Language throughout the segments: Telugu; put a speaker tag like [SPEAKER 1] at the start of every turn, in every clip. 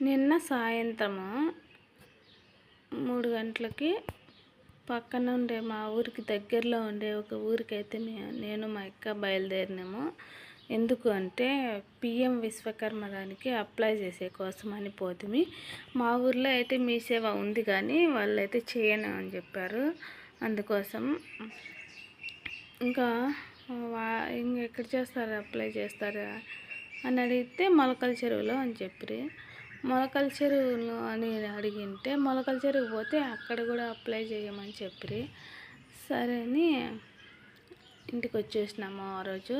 [SPEAKER 1] నిన్న సాయంత్రము 3 గంటలకి పక్కన ఉండే మా ఊరికి దగ్గరలో ఉండే ఒక ఊరికైతే నేను మా అక్క బయలుదేరినాము. ఎందుకు అంటే పిఎం విశ్వకర్మ దానికి అప్లై చేసే కోసం అని పోతిమి. మా ఊర్లో అయితే మీ సేవ ఉంది కానీ వాళ్ళైతే చేయను అని చెప్పారు. అందుకోసం ఇంకా ఎక్కడ చేస్తారా అప్లై చేస్తారా అని అడిగితే మొలకల చెరువులో అని చెప్పి మొలకల చెరువులో అని అడిగింటే మొలకల చెరువు పోతే అక్కడ కూడా అప్లై చేయమని చెప్పి సరే అని ఇంటికి వచ్చేసినాము. ఆ రోజు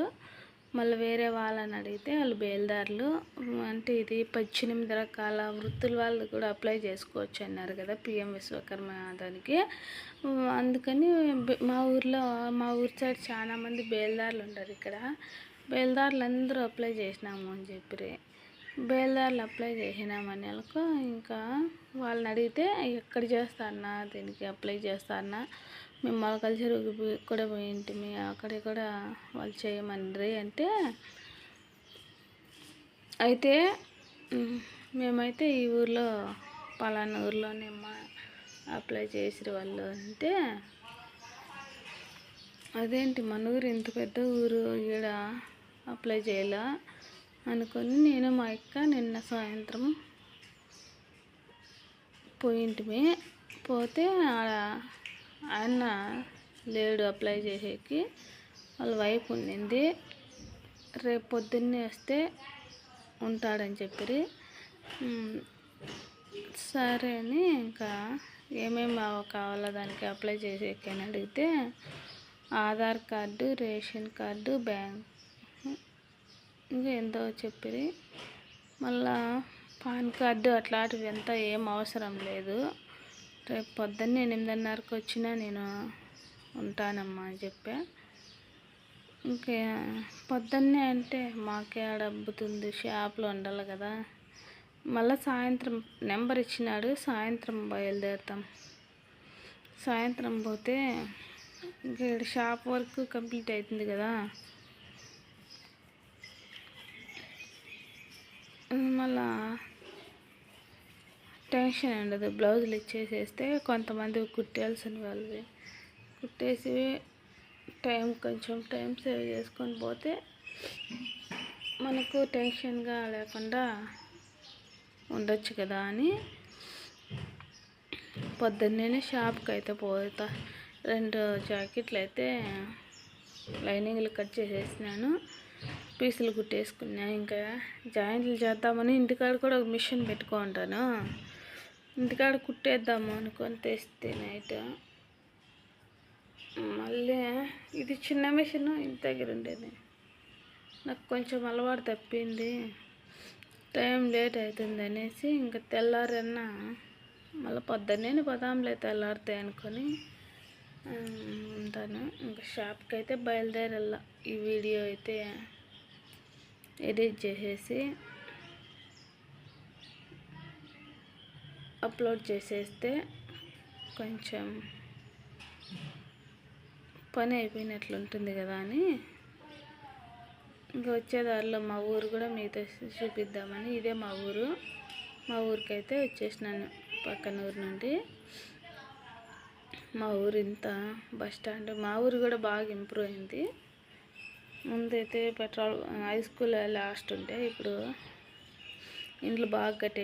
[SPEAKER 1] మళ్ళీ వేరే వాళ్ళని అడిగితే వాళ్ళు బేల్దారులు అంటే ఇది 18 రకాల వృత్తుల వాళ్ళు కూడా అప్లై చేసుకోవచ్చు అన్నారు కదా పిఎం విశ్వకర్మ దానికి. అందుకని మా ఊరి సైడ్ చాలామంది బేల్దారులు ఉంటారు. ఇక్కడ బేల్దారులు అందరూ అప్లై చేసినాము అని చెప్పి బేల్దారులు అప్లై చేసినామని వాళ్ళకు ఇంకా వాళ్ళని అడిగితే ఎక్కడ చేస్తారన్నా దీనికి అప్లై చేస్తారన్నా మేము మొలకల చెరువుకి కూడా పోయింటిమి అక్కడ కూడా వాళ్ళు చేయమని అంటే అయితే మేమైతే ఈ ఊర్లో పలానా ఊర్లోనే అప్లై చేసిరు వాళ్ళు అంటే అదేంటి మన ఊరు ఇంత పెద్ద ఊరు ఈడ అప్లై చేయాలా అనుకొని నేను మా అక్క నిన్న సాయంత్రం పోయింటిమి. పోతే ఆడ ఆయన లేడు అప్లై చేసేకి, వాళ్ళ వైఫ్ ఉండింది. రేపు పొద్దున్నే వస్తే ఉంటాడని చెప్పి సరే అని ఇంకా ఏమేమి కావాలో దానికి అప్లై చేసేకి అని అడిగితే Aadhaar card, ration card, bank ఇంకా ఎంతో చెప్పి మళ్ళా పాన్ కార్డు అట్లాంటివి అంతా ఏం అవసరం లేదు. రేపు పొద్దున్నే 8:30కి వచ్చినా నేను ఉంటానమ్మా అని చెప్పా. ఇంకా పొద్దున్నే అంటే మాకే అబ్బుతుంది, షాప్లో ఉండాలి కదా. మళ్ళీ సాయంత్రం నెంబర్ ఇచ్చినాడు, సాయంత్రం బయలుదేరుతాం. సాయంత్రం పోతే ఇంకా షాప్ వర్క్ కంప్లీట్ అవుతుంది కదా. మళ్ళా టెన్షన్ ఉండదు, బ్లౌజులు ఇచ్చేసేస్తే కొంతమంది కుట్టాల్సిన వాళ్ళవి కుట్టేసి కొంచెం టైం సేవ్ చేసుకొని పోతే మనకు టెన్షన్గా లేకుండా ఉండొచ్చు కదా అని పొద్దున్నే షాప్కి అయితే పోతా. 2 జాకెట్లు అయితే లైనింగ్లు కట్ చేసేసినాను, పీసులు కుట్టేసుకున్నా. ఇంకా జాయింట్లు చేద్దామని ఇంటికాడ కూడా ఒక మిషన్ పెట్టుకుంటాను, ఇంటికాడ కుట్టేద్దాము అనుకొని తెస్తే నైట్ మళ్ళీ ఇది చిన్న మిషన్ ఇంటి దగ్గర ఉండేది. నాకు కొంచెం అలవాటు తప్పింది, టైం లేట్ అవుతుంది అనేసి ఇంకా తెల్లారన్నా మళ్ళీ పొద్దున్నే పోదాంలే తెల్లారితే అనుకొని ఉంటాను. ఇంకా షాప్కి అయితే బయలుదేరాల. ఈ వీడియో అయితే ఎడిట్ చేసేసి అప్లోడ్ చేసేస్తే కొంచెం పని అయిపోయినట్లు ఉంటుంది కదా అని ఇంకా వచ్చేదారిలో మా ఊరు కూడా మీతో చూపిద్దామని. ఇదే మా ఊరు. మా ఊరికైతే వచ్చేసినాను పక్కన ఊరు నుండి. మా ఊరు ఇంత బస్ స్టాండ్, మా ఊరు కూడా బాగా ఇంప్రూవ్ అయింది. ముందైతే హై స్కూల్ లాస్ట్ ఉంటే ఇప్పుడు ఇండ్లు బాగా కట్టే